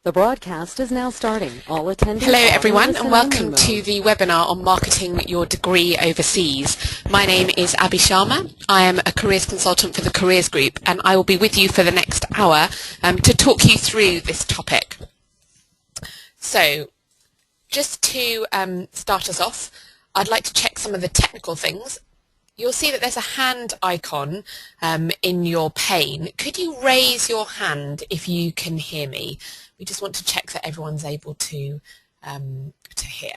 The broadcast is now starting. All attendees Hello are in everyone and listen-only welcome mode. to the webinar on marketing your degree overseas. My name is Abby Sharma. I am a careers consultant for the Careers Group and I will be with you for the next hour to talk you through this topic. So just to start us off, I'd like to check some of the technical things. You'll see that there's a hand icon in your pane. Could you raise your hand if you can hear me? We just want to check that everyone's able to hear.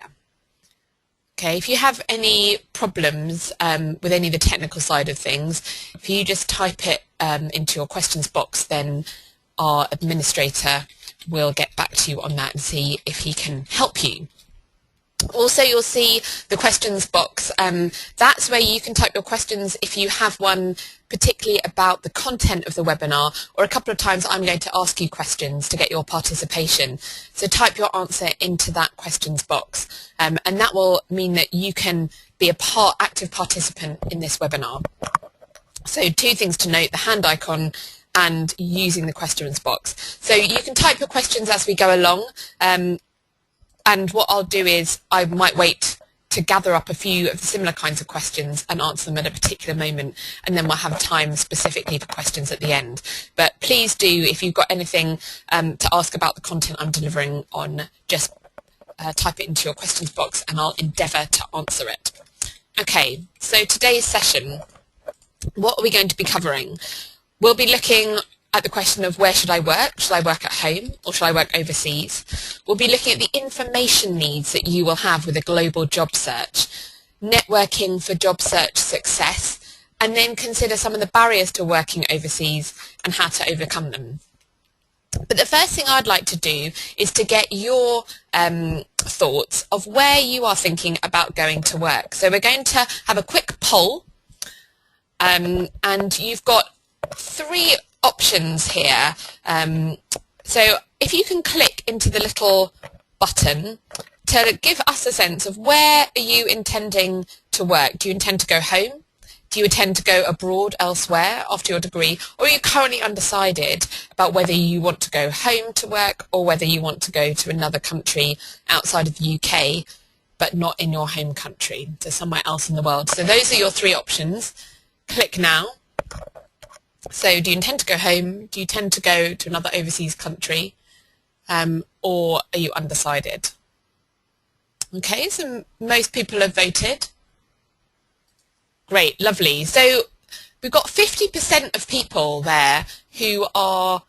Okay, if you have any problems with any of the technical side of things, if you just type it into your questions box, then our administrator will get back to you on that and see if he can help you. Also, you'll see the questions box. That's where you can type your questions if you have one particularly about the content of the webinar, or a couple of times I'm going to ask you questions to get your participation. So type your answer into that questions box, and that will mean that you can be a active participant in this webinar. So two things to note: the hand icon and using the questions box. So you can type your questions as we go along. And what I'll do is I might wait to gather up a few of the similar kinds of questions and answer them at a particular moment, and then we'll have time specifically for questions at the end. But please do, if you've got anything to ask about the content I'm delivering on, just type it into your questions box and I'll endeavour to answer it. Okay, so today's session, what are we going to be covering? We'll be looking at the question of where should I work? Should I work at home or should I work overseas? We'll be looking at the information needs that you will have with a global job search, networking for job search success, and then consider some of the barriers to working overseas and how to overcome them. But the first thing I'd like to do is to get your thoughts of where you are thinking about going to work. So we're going to have a quick poll, and you've got three options here. So if you can click into the little button to give us a sense of where are you intending to work. Do you intend to go home? Do you intend to go abroad elsewhere after your degree? Or are you currently undecided about whether you want to go home to work or whether you want to go to another country outside of the UK but not in your home country, so somewhere else in the world? So those are your three options. Click now. So do you intend to go home? Do you intend to go to another overseas country? Or are you undecided? Okay, so most people have voted. Great, lovely. So we've got 50% of people there who are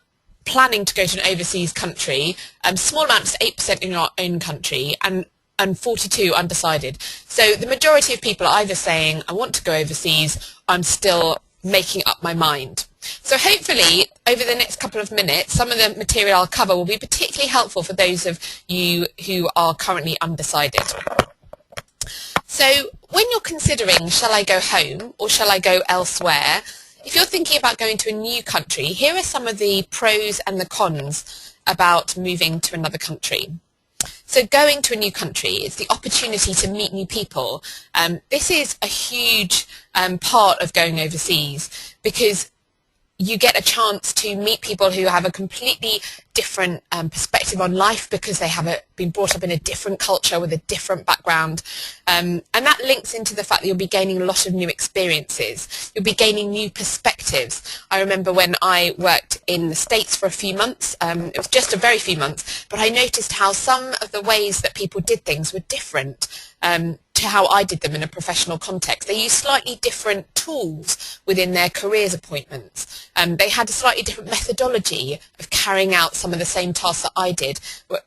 planning to go to an overseas country, small amounts, 8% in your own country, and 42 undecided. So the majority of people are either saying, I want to go overseas, I'm still making up my mind. So hopefully over the next couple of minutes some of the material I'll cover will be particularly helpful for those of you who are currently undecided. So when you're considering, shall I go home or shall I go elsewhere, if you're thinking about going to a new country, here are some of the pros and the cons about moving to another country. So going to a new country is the opportunity to meet new people. This is a huge part of going overseas, because you get a chance to meet people who have a completely different perspective on life, because they have been brought up in a different culture with a different background. And that links into the fact that you'll be gaining a lot of new experiences. You'll be gaining new perspectives. I remember when I worked in the States for a few months, it was just a very few months, but I noticed how some of the ways that people did things were different to how I did them in a professional context. They used slightly different tools within their careers appointments. They had a slightly different methodology of carrying out some of the same tasks that I did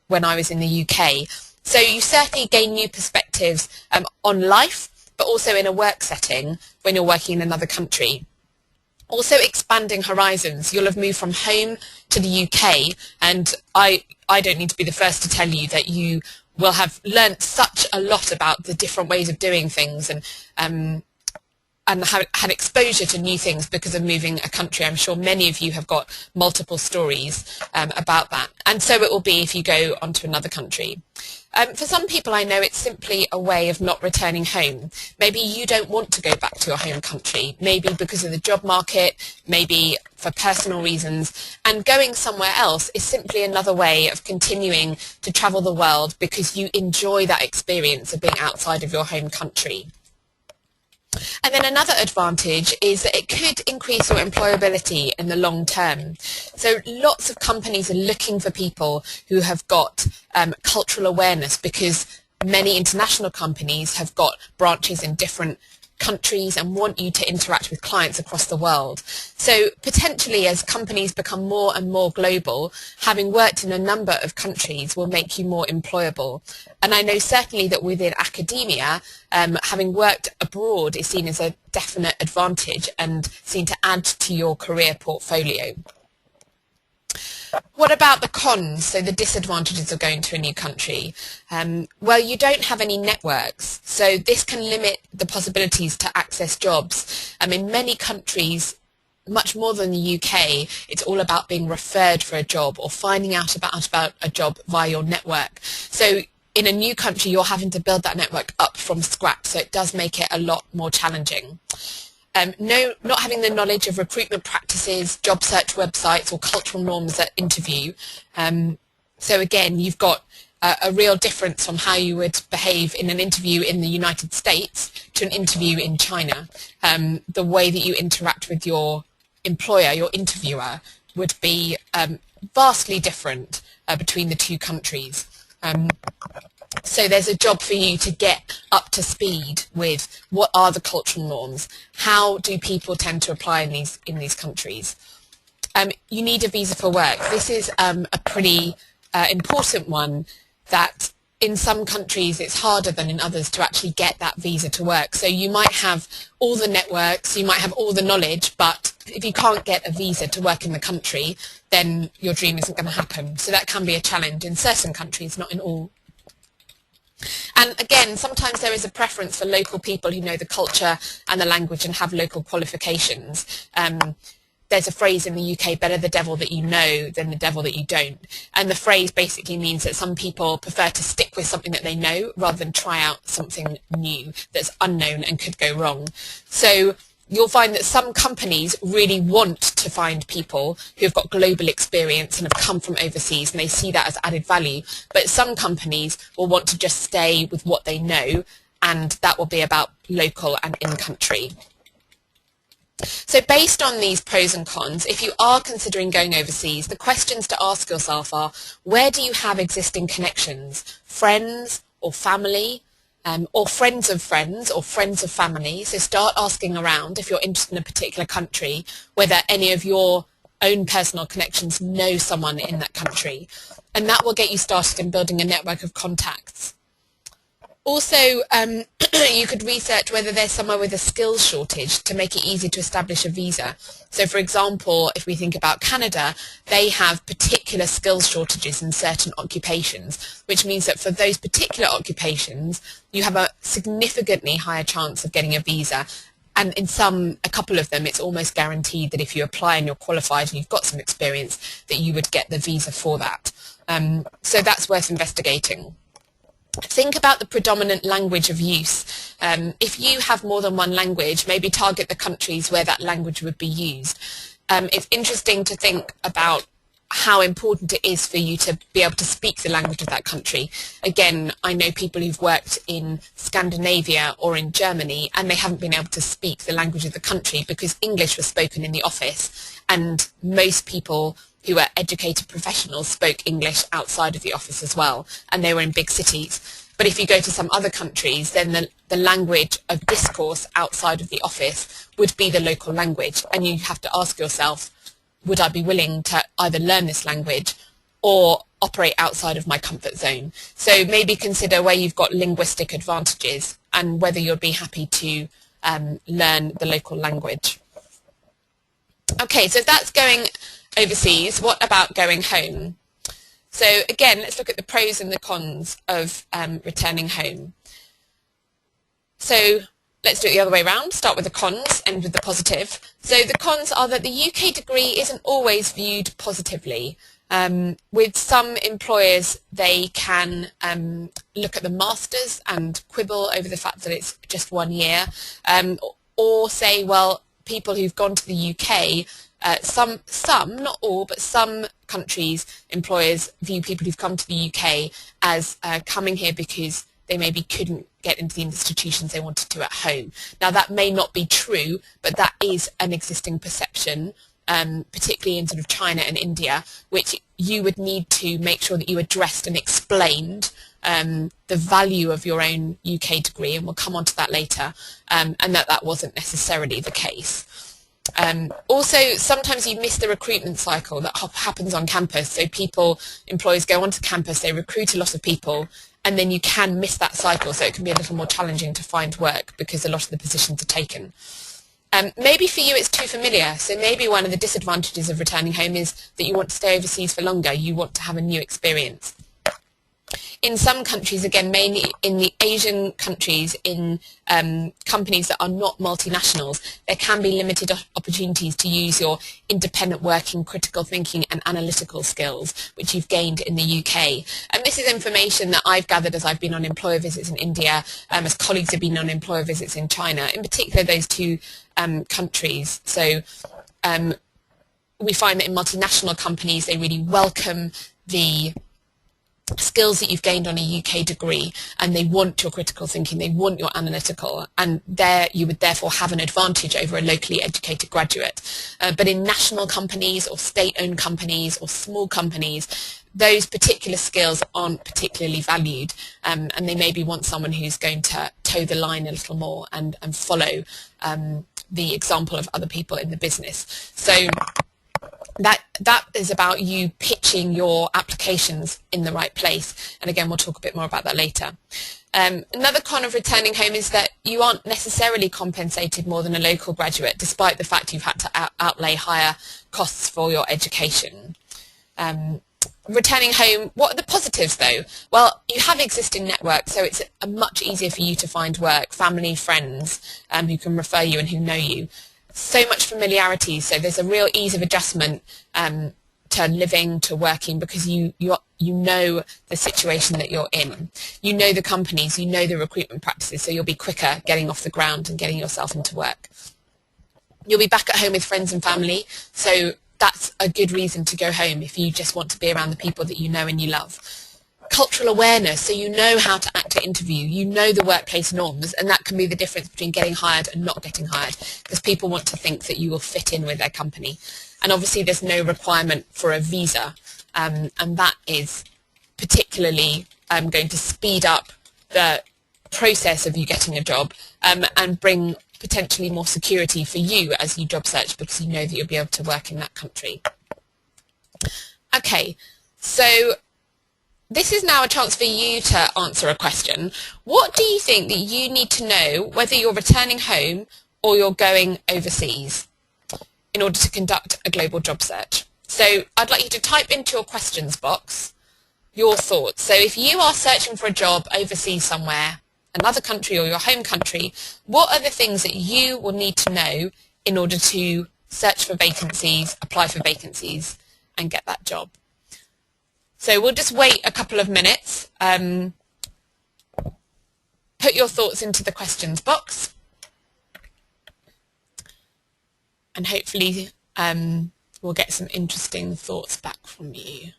when I was in the UK. So you certainly gain new perspectives on life, but also in a work setting when you're working in another country. Also expanding horizons. You'll have moved from home to the UK, and I don't need to be the first to tell you that you will have learnt such a lot about the different ways of doing things, and and had exposure to new things because of moving a country. I'm sure many of you have got multiple stories about that. And so it will be if you go onto another country. For some people, I know it's simply a way of not returning home. Maybe you don't want to go back to your home country, maybe because of the job market, maybe for personal reasons, and going somewhere else is simply another way of continuing to travel the world because you enjoy that experience of being outside of your home country. And then another advantage is that it could increase your employability in the long term. So lots of companies are looking for people who have got cultural awareness, because many international companies have got branches in different countries and want you to interact with clients across the world. So potentially, as companies become more and more global, having worked in a number of countries will make you more employable. And I know certainly that within academia, having worked abroad is seen as a definite advantage and seen to add to your career portfolio. What about the cons, so the disadvantages of going to a new country? Well, you don't have any networks, so this can limit the possibilities to access jobs. In many countries, much more than the UK, it's all about being referred for a job or finding out about a job via your network. So in a new country, you're having to build that network up from scratch, so it does make it a lot more challenging. Not having the knowledge of recruitment practices, job search websites or cultural norms at interview. So again, you've got a real difference from how you would behave in an interview in the United States to an interview in China. The way that you interact with your employer, your interviewer, would be vastly different between the two countries. So there's a job for you to get up to speed with what are the cultural norms, how do people tend to apply in these countries. You need a visa for work. This is a pretty important one, that in some countries it's harder than in others to actually get that visa to work. So you might have all the networks, you might have all the knowledge, but if you can't get a visa to work in the country, then your dream isn't going to happen. So that can be a challenge in certain countries, not in all. And again, sometimes there is a preference for local people who know the culture and the language and have local qualifications. There's a phrase in the UK, better the devil that you know than the devil that you don't. And the phrase basically means that some people prefer to stick with something that they know rather than try out something new that's unknown and could go wrong. So you'll find that some companies really want to find people who've got global experience and have come from overseas, and they see that as added value. But some companies will want to just stay with what they know, and that will be about local and in-country. So based on these pros and cons, if you are considering going overseas, the questions to ask yourself are, where do you have existing connections? Friends or family? Or friends of friends or friends of family. So start asking around, if you're interested in a particular country, whether any of your own personal connections know someone in that country. And that will get you started in building a network of contacts. Also, you could research whether there's somewhere with a skills shortage to make it easy to establish a visa. So for example, if we think about Canada, they have particular skills shortages in certain occupations, which means that for those particular occupations, you have a significantly higher chance of getting a visa. And in a couple of them, it's almost guaranteed that if you apply and you're qualified and you've got some experience, that you would get the visa for that. So that's worth investigating. Think about the predominant language of use. If you have more than one language, maybe target the countries where that language would be used. It's interesting to think about how important it is for you to be able to speak the language of that country. Again, I know people who've worked in Scandinavia or in Germany, and they haven't been able to speak the language of the country because English was spoken in the office, and most people who were educated professionals spoke English outside of the office as well, and they were in big cities. But if you go to some other countries, then the language of discourse outside of the office would be the local language, and you have to ask yourself, would I be willing to either learn this language or operate outside of my comfort zone? So maybe consider where you've got linguistic advantages and whether you'd be happy to learn the local language. Okay, so that's going overseas. What about going home? So again, let's look at the pros and the cons of returning home. So Let's do it the other way around. Start with the cons, end with the positive. So the cons are that the UK degree isn't always viewed positively. With some employers, they can look at the masters and quibble over the fact that it's just 1 year, or say, well, people who've gone to the UK, some, not all, but some countries, employers view people who've come to the UK as coming here because they maybe couldn't get into the institutions they wanted to at home. Now, that may not be true, but that is an existing perception, particularly in sort of China and India, which you would need to make sure that you addressed and explained the value of your own UK degree, and we'll come on to that later, and that wasn't necessarily the case. Also, sometimes you miss the recruitment cycle that happens on campus. So employers go onto campus, they recruit a lot of people, and then you can miss that cycle. So it can be a little more challenging to find work because a lot of the positions are taken. Maybe for you it's too familiar. So maybe one of the disadvantages of returning home is that you want to stay overseas for longer. You want to have a new experience. In some countries, again, mainly in the Asian countries, in companies that are not multinationals, there can be limited opportunities to use your independent working, critical thinking and analytical skills, which you've gained in the UK. And this is information that I've gathered as I've been on employer visits in India, as colleagues have been on employer visits in China, in particular those two countries. So we find that in multinational companies, they really welcome the skills that you've gained on a UK degree, and they want your critical thinking, they want your analytical, and there you would therefore have an advantage over a locally educated graduate. But in national companies or state-owned companies or small companies, those particular skills aren't particularly valued, and they maybe want someone who's going to toe the line a little more and follow the example of other people in the business. So that is about you pitching your applications in the right place, and again we'll talk a bit more about that later. Another con of returning home is that you aren't necessarily compensated more than a local graduate, despite the fact you've had to outlay higher costs for your education. Returning home, what are the positives though? Well, you have existing networks, so it's much easier for you to find work, family, friends who can refer you and who know you. So much familiarity, so there's a real ease of adjustment to living, to working, because you know the situation that you're in. You know the companies, you know the recruitment practices, so you'll be quicker getting off the ground and getting yourself into work. You'll be back at home with friends and family, so that's a good reason to go home if you just want to be around the people that you know and you love. Cultural awareness, so you know how to act at interview, you know the workplace norms, and that can be the difference between getting hired and not getting hired, because people want to think that you will fit in with their company. And obviously there's no requirement for a visa, and that is particularly going to speed up the process of you getting a job, and bring potentially more security for you as you job search, because you know that you'll be able to work in that country. Okay, so this is now a chance for you to answer a question. What do you think that you need to know whether you're returning home or you're going overseas in order to conduct a global job search? So I'd like you to type into your questions box your thoughts. So if you are searching for a job overseas somewhere, another country or your home country, what are the things that you will need to know in order to search for vacancies, apply for vacancies and get that job? So we'll just wait a couple of minutes. Put your thoughts into the questions box, and hopefully we'll get some interesting thoughts back from you.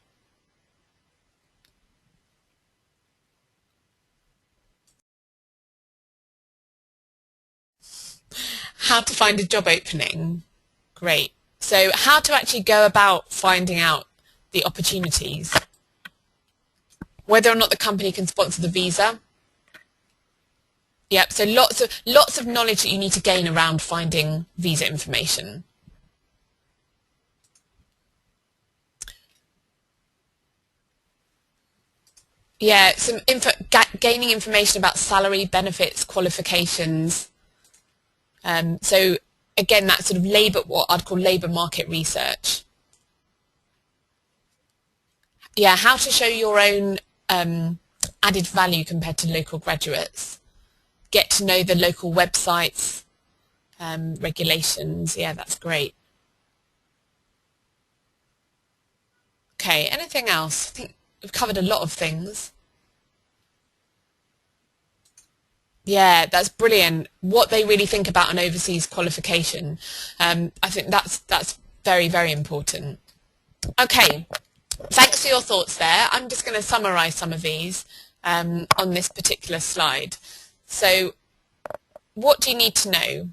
How to find a job opening. Great. So how to actually go about finding out the opportunities. Whether or not the company can sponsor the visa. Yep, so lots of knowledge that you need to gain around finding visa information. Yeah, gaining information about salary, benefits, qualifications. So again, that sort of what I'd call labour market research. Yeah, how to show your own added value compared to local graduates. get to know the local websites, regulations. Yeah, that's great. Okay, anything else? I think we've covered a lot of things. Yeah, that's brilliant. What they really think about an overseas qualification. I think that's very, very important. Okay, thanks for your thoughts there. I'm just going to summarize some of these on this particular slide. So what do you need to know?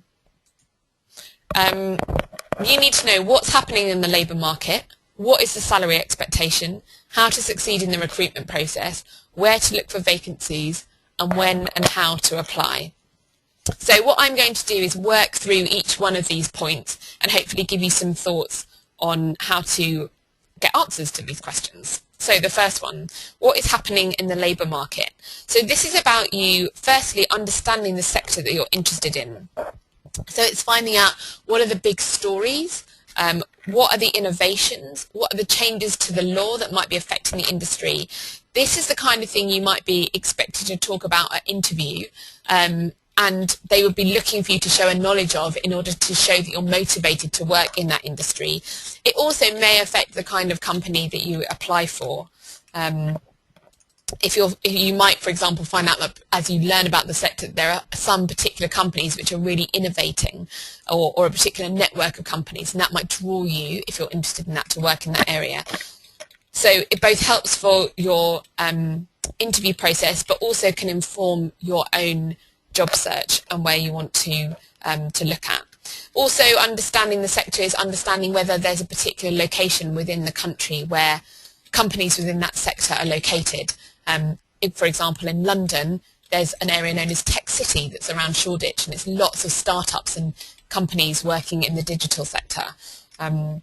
You need to know what's happening in the labour market, what is the salary expectation, how to succeed in the recruitment process, where to look for vacancies, and when and how to apply. So what I'm going to do is work through each one of these points and hopefully give you some thoughts on how to get answers to these questions. So the first one, what is happening in the labour market? So this is about you firstly understanding the sector that you're interested in. So it's finding out what are the big stories, what are the innovations, what are the changes to the law that might be affecting the industry. This is the kind of thing you might be expected to talk about at interview, and they would be looking for you to show a knowledge of in order to show that you're motivated to work in that industry. It also may affect the kind of company that you apply for. You might, for example, find out that as you learn about the sector, there are some particular companies which are really innovating, or a particular network of companies, and that might draw you, if you're interested in that, to work in that area. So it both helps for your interview process, but also can inform your own job search and where you want to look at. Also, understanding the sector is understanding whether there's a particular location within the country where companies within that sector are located. For example, in London, there's an area known as Tech City that's around Shoreditch, and it's lots of startups and companies working in the digital sector. And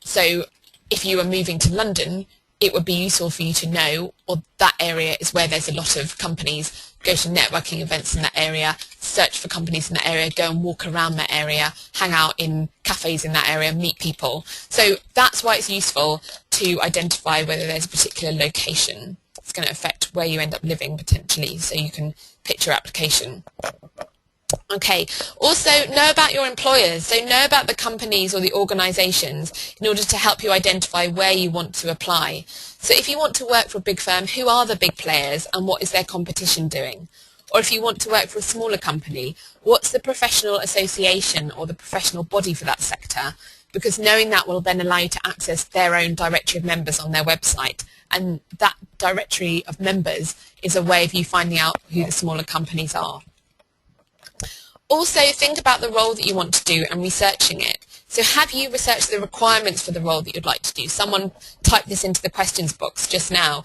so if you are moving to London, it would be useful for you to know, or that area is where there's a lot of companies. Go to networking events in that area, search for companies in that area, go and walk around that area, hang out in cafes in that area, meet people. So that's why it's useful to identify whether there's a particular location. It's going to affect where you end up living potentially, so you can pitch your application. Okay, also know about your employers, so know about the companies or the organisations in order to help you identify where you want to apply. So if you want to work for a big firm, who are the big players and what is their competition doing? Or if you want to work for a smaller company, what's the professional association or the professional body for that sector? Because knowing that will then allow you to access their own directory of members on their website, and that directory of members is a way of you finding out who the smaller companies are. Also, think about the role that you want to do and researching it. So have you researched the requirements for the role that you'd like to do? Someone typed this into the questions box just now.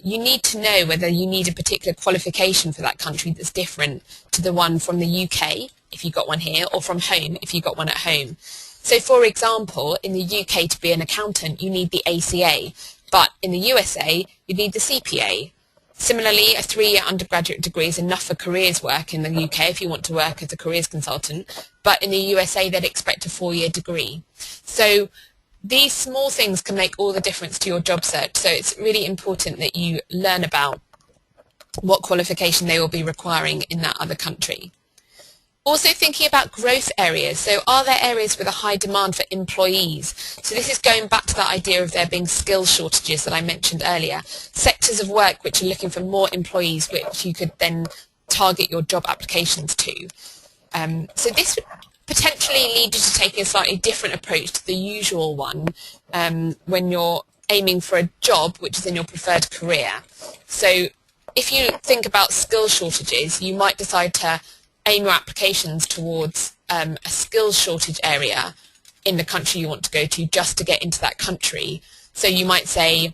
You need to know whether you need a particular qualification for that country that's different to the one from the UK, if you got one here, or from home, if you got one at home. So for example, in the UK to be an accountant, you need the ACA, but in the USA, you need the CPA. Similarly, a 3-year undergraduate degree is enough for careers work in the UK if you want to work as a careers consultant, but in the USA they'd expect a 4-year degree. So these small things can make all the difference to your job search, so it's really important that you learn about what qualification they will be requiring in that other country. Also thinking about growth areas. So are there areas with a high demand for employees? So this is going back to that idea of there being skill shortages that I mentioned earlier. Sectors of work which are looking for more employees, which you could then target your job applications to. So this would potentially lead you to taking a slightly different approach to the usual one when you're aiming for a job which is in your preferred career. So if you think about skill shortages, you might decide to aim your applications towards a skills shortage area in the country you want to go to, just to get into that country. So you might say,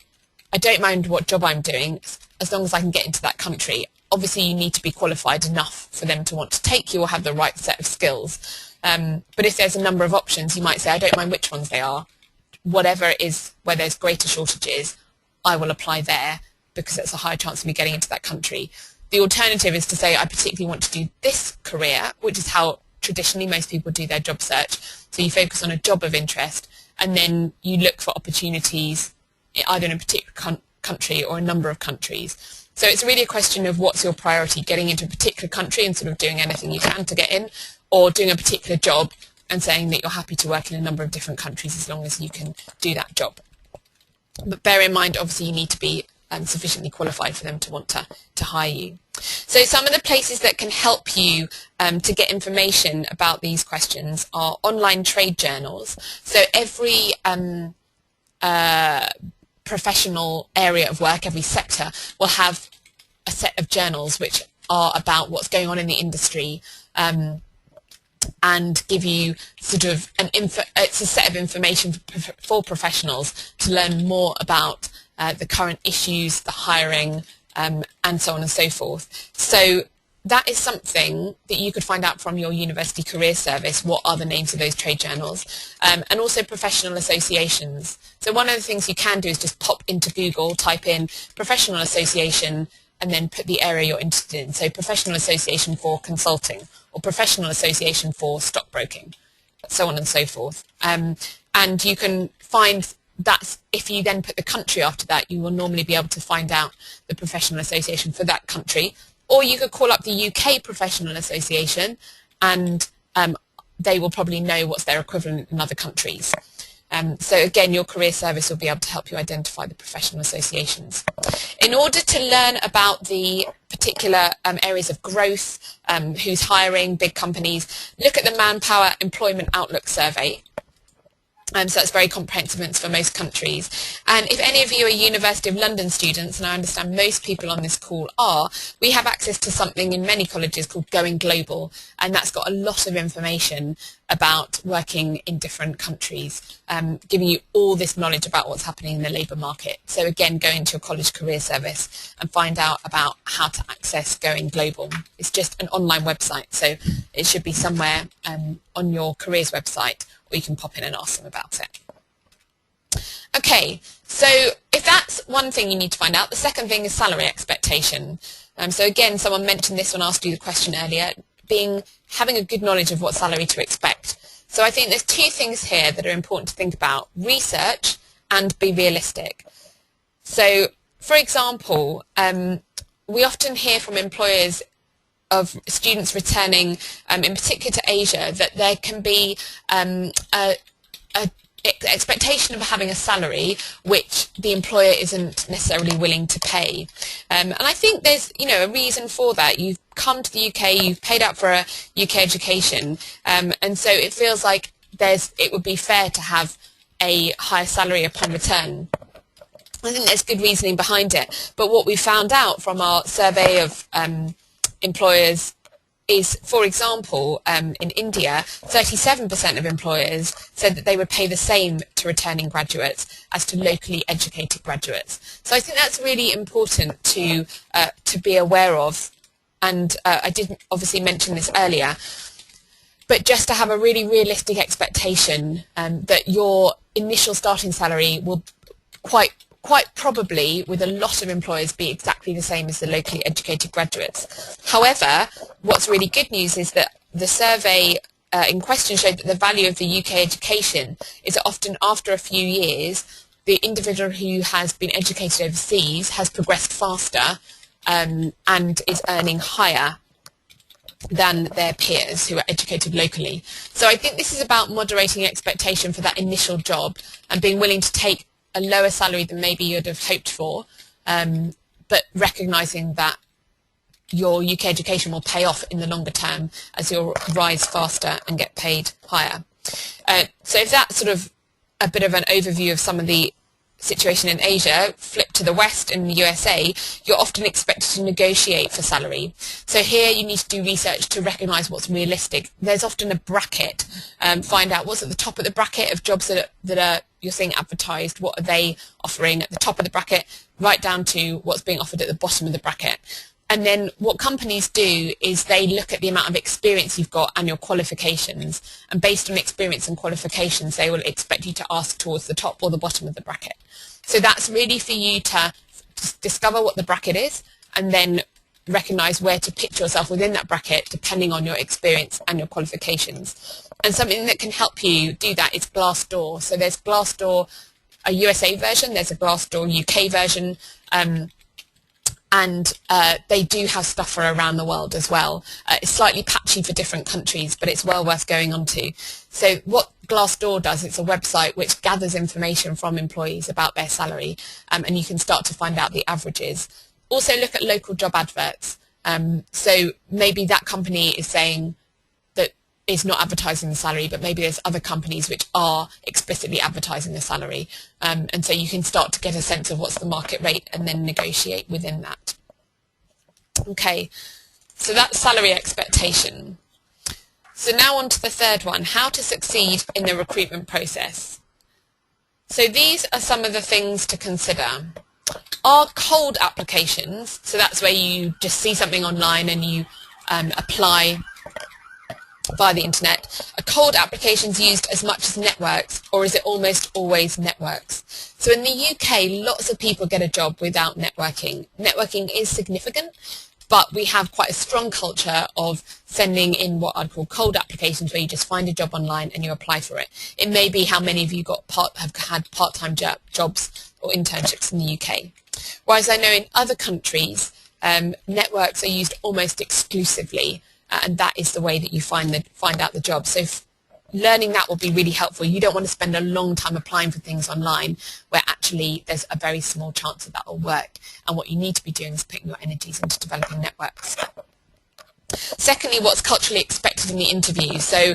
I don't mind what job I'm doing as long as I can get into that country. Obviously you need to be qualified enough for them to want to take you or have the right set of skills. But if there's a number of options, you might say, I don't mind which ones they are. Whatever it is where there's greater shortages, I will apply there because it's a higher chance of me getting into that country. The alternative is to say, I particularly want to do this career, which is how traditionally most people do their job search. So you focus on a job of interest, and then you look for opportunities either in a particular country or a number of countries. So it's really a question of what's your priority, getting into a particular country and sort of doing anything you can to get in, or doing a particular job and saying that you're happy to work in a number of different countries as long as you can do that job. But bear in mind, obviously, you need to be sufficiently qualified for them to want to hire you. So some of the places that can help you to get information about these questions are online trade journals. So every professional area of work, every sector, will have a set of journals which are about what's going on in the industry, and give you sort of it's a set of information for professionals to learn more about the current issues, the hiring, and so on and so forth. So that is something that you could find out from your university career service. What are the names of those trade journals? And also professional associations. So one of the things you can do is just pop into Google, type in professional association, and then put the area you're interested in. So professional association for consulting, or professional association for stockbroking, so on and so forth. And you can find that if you then put the country after that, you will normally be able to find out the professional association for that country. Or you could call up the UK Professional Association, and they will probably know what's their equivalent in other countries. So again, your career service will be able to help you identify the professional associations. In order to learn about the particular areas of growth, who's hiring, big companies, look at the Manpower Employment Outlook survey. So that's very comprehensive, and it's for most countries. And if any of you are University of London students, and I understand most people on this call are, we have access to something in many colleges called Going Global, and that's got a lot of information about working in different countries, giving you all this knowledge about what's happening in the labour market. So again, go into your college career service and find out about how to access Going Global. It's just an online website, so it should be somewhere on your careers website, or you can pop in and ask them about it. Okay, so if that's one thing you need to find out, the second thing is salary expectation. So again, someone mentioned this when I asked you the question earlier, having a good knowledge of what salary to expect. So I think there's two things here that are important to think about: research and be realistic. So, for example, we often hear from employers of students returning, in particular to Asia, that there can be a expectation of having a salary which the employer isn't necessarily willing to pay. And I think there's, a reason for that. You've come to the UK, you've paid out for a UK education, and so it feels like it would be fair to have a higher salary upon return. I think there's good reasoning behind it, but what we found out from our survey of employers is, for example, in India, 37% of employers said that they would pay the same to returning graduates as to locally educated graduates. So I think that's really important to be aware of, and I didn't obviously mention this earlier, but just to have a really realistic expectation that your initial starting salary will quite probably, with a lot of employers, be exactly the same as the locally educated graduates. However, what's really good news is that the survey in question showed that the value of the UK education is that often after a few years, the individual who has been educated overseas has progressed faster and is earning higher than their peers who are educated locally. So I think this is about moderating expectation for that initial job and being willing to take a lower salary than maybe you'd have hoped for, but recognising that your UK education will pay off in the longer term as you'll rise faster and get paid higher. So if that's sort of a bit of an overview of some of the situation in Asia, flip to the West in the USA, you're often expected to negotiate for salary. So here you need to do research to recognise what's realistic. There's often a bracket. Find out what's at the top of the bracket of jobs that are you're seeing advertised, what are they offering at the top of the bracket, right down to what's being offered at the bottom of the bracket. And then what companies do is they look at the amount of experience you've got and your qualifications, and based on experience and qualifications, they will expect you to ask towards the top or the bottom of the bracket. So that's really for you to discover what the bracket is and then recognise where to pitch yourself within that bracket depending on your experience and your qualifications. And something that can help you do that is Glassdoor. So there's Glassdoor a USA version, there's a Glassdoor UK version, and they do have stuff for around the world as well. It's slightly patchy for different countries, but it's well worth going on to. So what Glassdoor does, it's a website which gathers information from employees about their salary, and you can start to find out the averages. Also look at local job adverts. So maybe that company is saying that it's not advertising the salary, but maybe there's other companies which are explicitly advertising the salary. And so you can start to get a sense of what's the market rate and then negotiate within that. Okay, so that's salary expectation. So now on to the third one, how to succeed in the recruitment process. So these are some of the things to consider. Are cold applications, so that's where you just see something online and you apply via the internet, are cold applications used as much as networks, or is it almost always networks? So in the UK, lots of people get a job without networking. Networking is significant, but we have quite a strong culture of sending in what I'd call cold applications, where you just find a job online and you apply for it. It may be how many of you have had part-time jobs or internships in the UK. Whereas I know in other countries, networks are used almost exclusively, and that is the way that you find out the job. So learning that will be really helpful. You don't want to spend a long time applying for things online where actually there's a very small chance that will work. And what you need to be doing is putting your energies into developing networks. Secondly, what's culturally expected in the interview? So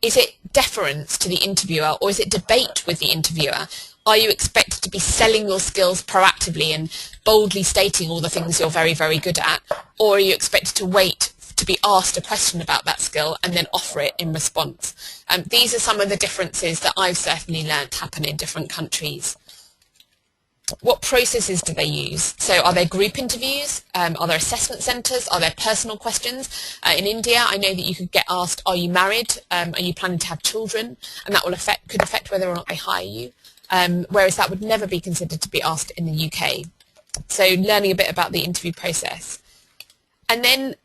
is it deference to the interviewer, or is it debate with the interviewer? Are you expected to be selling your skills proactively and boldly stating all the things you're very, very good at? Or are you expected to wait to be asked a question about that skill and then offer it in response? These are some of the differences that I've certainly learned happen in different countries. What processes do they use? So are there group interviews? Are there assessment centres? Are there personal questions? In India, I know that you could get asked, are you married? Are you planning to have children? And that could affect whether or not they hire you. Whereas that would never be considered to be asked in the UK. So learning a bit about the interview process. And then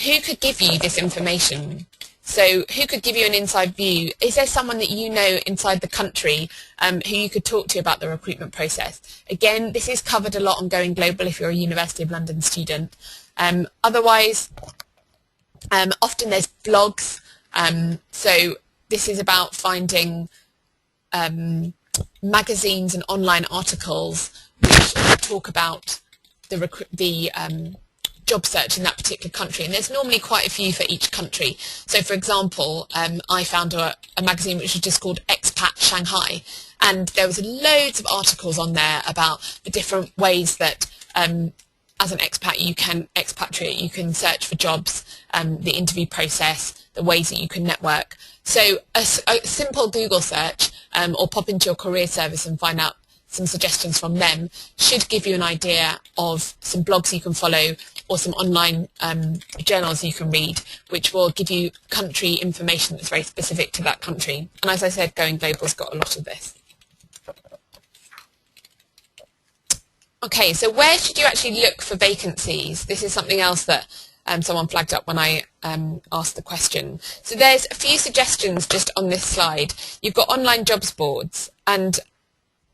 who could give you this information? So who could give you an inside view? Is there someone that you know inside the country who you could talk to about the recruitment process? Again, this is covered a lot on Going Global if you're a University of London student. Otherwise, often there's blogs. So this is about finding magazines and online articles which talk about the job search in that particular country, and there's normally quite a few for each country. So for example, I found a magazine which was just called Expat Shanghai, and there was loads of articles on there about the different ways that as an expat expatriate you can search for jobs, the interview process, the ways that you can network. So a simple Google search or pop into your career service and find out some suggestions from them should give you an idea of some blogs you can follow or some online journals you can read, which will give you country information that's very specific to that country. And as I said, Going Global's got a lot of this. Okay, so where should you actually look for vacancies? This is something else that someone flagged up when I asked the question. So there's a few suggestions just on this slide. You've got online jobs boards, and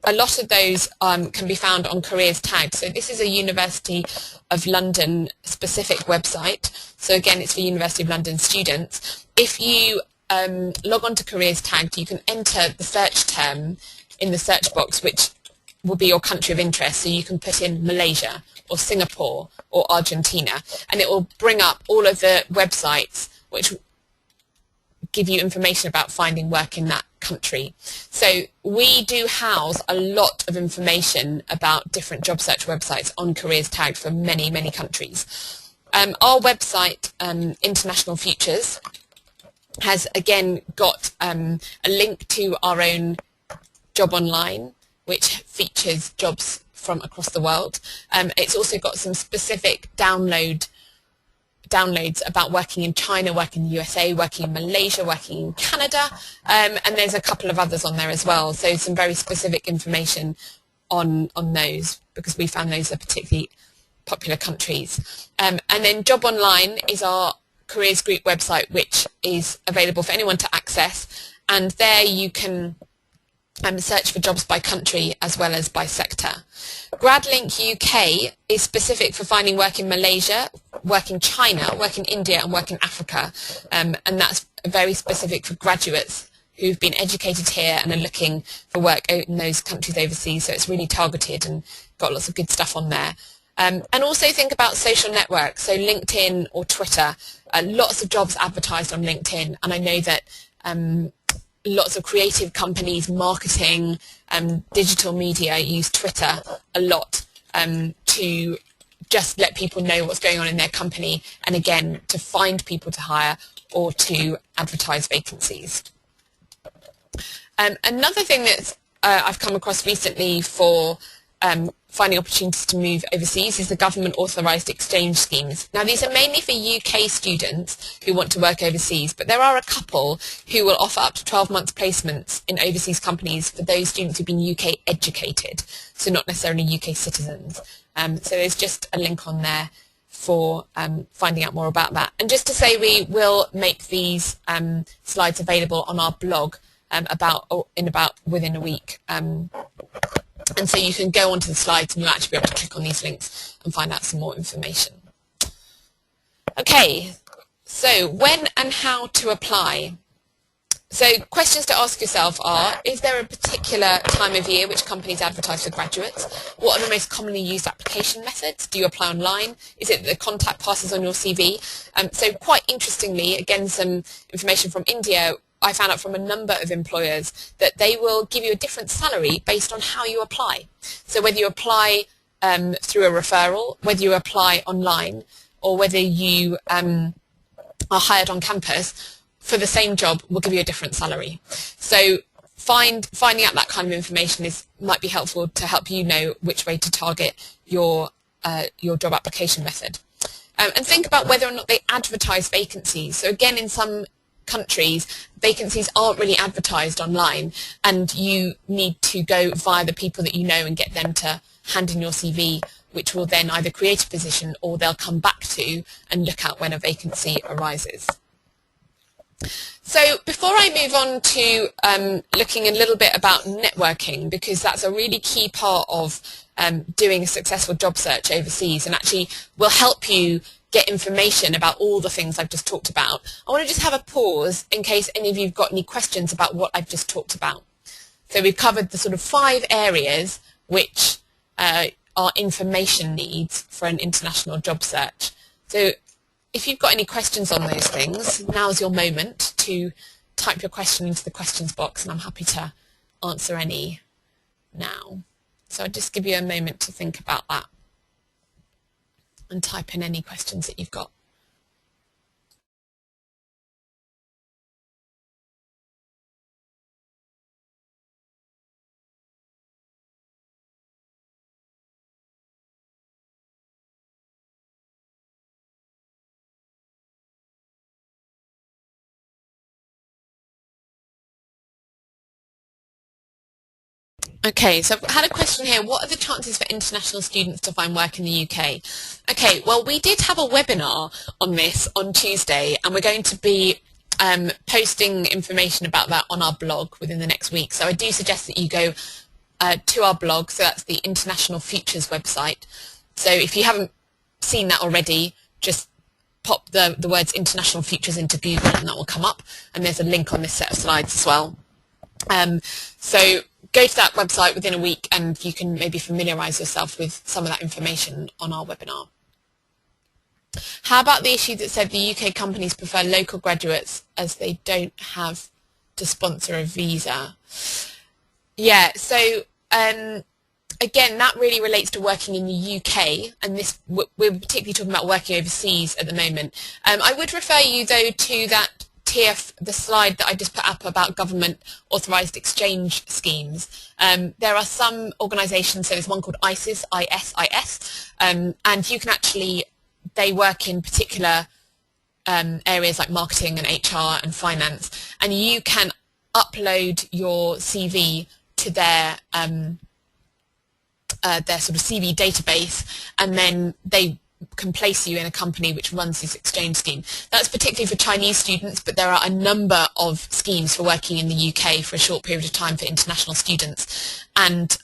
a lot of those can be found on Careers Tagged. So this is a University of London specific website. So again, it's for University of London students. If you log on to Careers Tagged, you can enter the search term in the search box, which will be your country of interest. So you can put in Malaysia or Singapore or Argentina, and it will bring up all of the websites which give you information about finding work in that country. So we do house a lot of information about different job search websites on Careers Tagged for many, many countries. Our website, International Futures, has again got a link to our own job online, which features jobs from across the world. It's also got some specific downloads about working in China, working in the USA, working in Malaysia, working in Canada, and there's a couple of others on there as well. So some very specific information on those, because we found those are particularly popular countries. And then Job Online is our careers group website, which is available for anyone to access, and there you can search for jobs by country as well as by sector. GradLink UK is specific for finding work in Malaysia, work in China, work in India and work in Africa, and that's very specific for graduates who've been educated here and are looking for work in those countries overseas, so it's really targeted and got lots of good stuff on there. And also think about social networks, so LinkedIn or Twitter. Lots of jobs advertised on LinkedIn, and I know that lots of creative companies, marketing, digital media use Twitter a lot to just let people know what's going on in their company, and again, to find people to hire or to advertise vacancies. Another thing that I've come across recently for finding opportunities to move overseas is the government authorised exchange schemes. Now these are mainly for UK students who want to work overseas, but there are a couple who will offer up to 12 months placements in overseas companies for those students who've been UK educated, so not necessarily UK citizens. So there's just a link on there for finding out more about that. And just to say, we will make these slides available on our blog within a week. And so you can go onto the slides and you'll actually be able to click on these links and find out some more information. Okay, so when and how to apply. So questions to ask yourself are, is there a particular time of year which companies advertise for graduates? What are the most commonly used application methods? Do you apply online? Is it the contact passes on your CV? So quite interestingly, again, some information from India, I found out from a number of employers that they will give you a different salary based on how you apply. So whether you apply through a referral, whether you apply online, or whether you are hired on campus, for the same job will give you a different salary. So finding out that kind of information might be helpful to help you know which way to target your job application method. And think about whether or not they advertise vacancies. So again, in some countries, vacancies aren't really advertised online, and you need to go via the people that you know and get them to hand in your CV, which will then either create a position or they'll come back to and look at when a vacancy arises. So before I move on to looking a little bit about networking, because that's a really key part of doing a successful job search overseas and actually will help you get information about all the things I've just talked about, I want to just have a pause in case any of you have got any questions about what I've just talked about. So we've covered the sort of 5 areas which are information needs for an international job search. So if you've got any questions on those things, now's your moment to type your question into the questions box, and I'm happy to answer any now. So I'll just give you a moment to think about that and type in any questions that you've got. Okay, so I've had a question here. What are the chances for international students to find work in the UK? Okay, well, we did have a webinar on this on Tuesday, and we're going to be posting information about that on our blog within the next week. So I do suggest that you go to our blog, so that's the International Futures website. So if you haven't seen that already, just pop the words International Futures into Google and that will come up, and there's a link on this set of slides as well. So go to that website within a week and you can maybe familiarise yourself with some of that information on our webinar. How about the issue that said the UK companies prefer local graduates as they don't have to sponsor a visa? Yeah, so again, that really relates to working in the UK, and this we're particularly talking about working overseas at the moment. I would refer you though to that the slide that I just put up about government authorised exchange schemes. There are some organisations, so there's one called ISIS, ISIS, and you can actually, they work in particular areas like marketing and HR and finance, and you can upload your CV to their sort of CV database, and then they can place you in a company which runs this exchange scheme. That's particularly for Chinese students, but there are a number of schemes for working in the UK for a short period of time for international students. And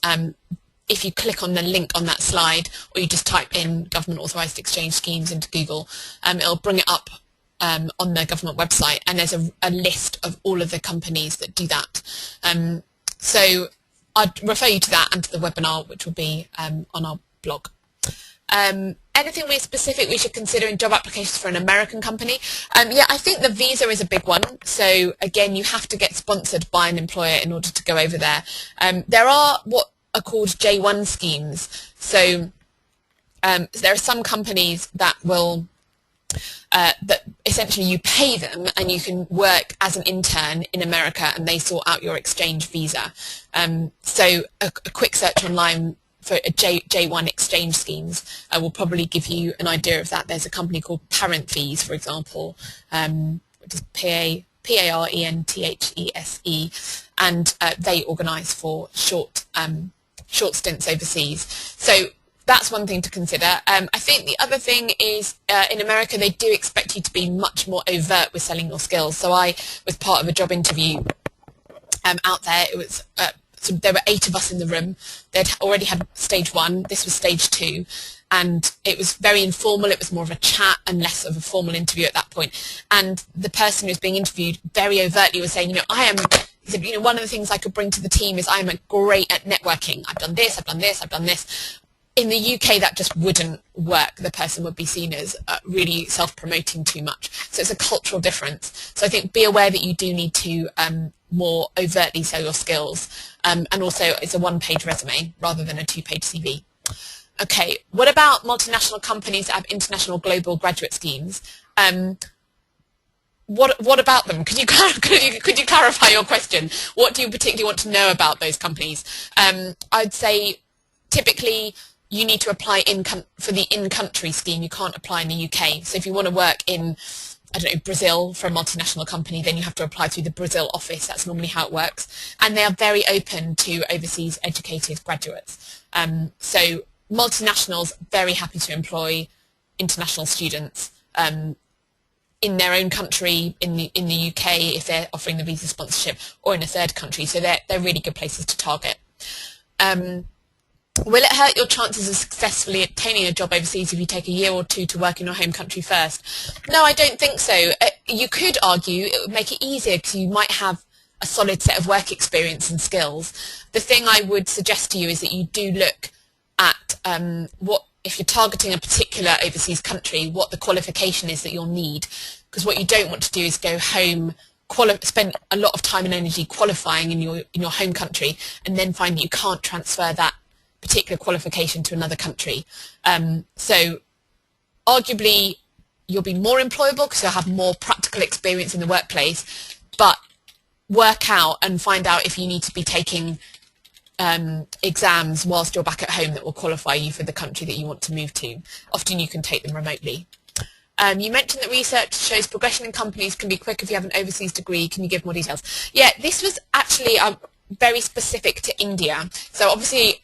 if you click on the link on that slide, or you just type in government authorised exchange schemes into Google, it'll bring it up on the government website, and there's a list of all of the companies that do that. So I'd refer you to that and to the webinar, which will be on our blog. Anything more specific we should consider in job applications for an American company? Yeah, I think the visa is a big one. So again, you have to get sponsored by an employer in order to go over there. There are what are called J1 schemes. So there are some companies that will that essentially you pay them and you can work as an intern in America, and they sort out your exchange visa. So a quick search online for a J1 exchange schemes will probably give you an idea of that. There's a company called Parent Fees, for example, which is P-A-R-E-N-T-H-E-S-E, and they organise for short stints overseas. So that's one thing to consider. I think the other thing is in America they do expect you to be much more overt with selling your skills. So I was part of a job interview out there. It was so there were 8 of us in the room. They'd already had stage 1. This was stage 2. And it was very informal. It was more of a chat and less of a formal interview at that point. And the person who was being interviewed very overtly was saying, he said, one of the things I could bring to the team is I'm great at networking. I've done this, I've done this, I've done this. In the UK, that just wouldn't work. The person would be seen as really self-promoting too much. So it's a cultural difference. So I think be aware that you do need to more overtly sell your skills. And also it's a 1-page resume rather than a 2-page CV. Okay, what about multinational companies that have international global graduate schemes? What about them? Could you clarify your question? What do you particularly want to know about those companies? I'd say typically you need to apply for the in-country scheme. You can't apply in the UK. So if you want to work in, I don't know, Brazil for a multinational company, then you have to apply through the Brazil office. That's normally how it works. And they are very open to overseas educated graduates. So multinationals very happy to employ international students in their own country, in the UK, if they're offering the visa sponsorship, or in a third country. So they're really good places to target. Will it hurt your chances of successfully obtaining a job overseas if you take a year or 2 to work in your home country first? No, I don't think so. You could argue it would make it easier because you might have a solid set of work experience and skills. The thing I would suggest to you is that you do look at if you're targeting a particular overseas country, what the qualification is that you'll need. Because what you don't want to do is go home, spend a lot of time and energy qualifying in your home country, and then find that you can't transfer that particular qualification to another country. So arguably you'll be more employable because you'll have more practical experience in the workplace, but work out and find out if you need to be taking exams whilst you're back at home that will qualify you for the country that you want to move to. Often you can take them remotely. You mentioned that research shows progression in companies can be quick if you have an overseas degree. Can you give more details? Yeah, this was actually very specific to India. So obviously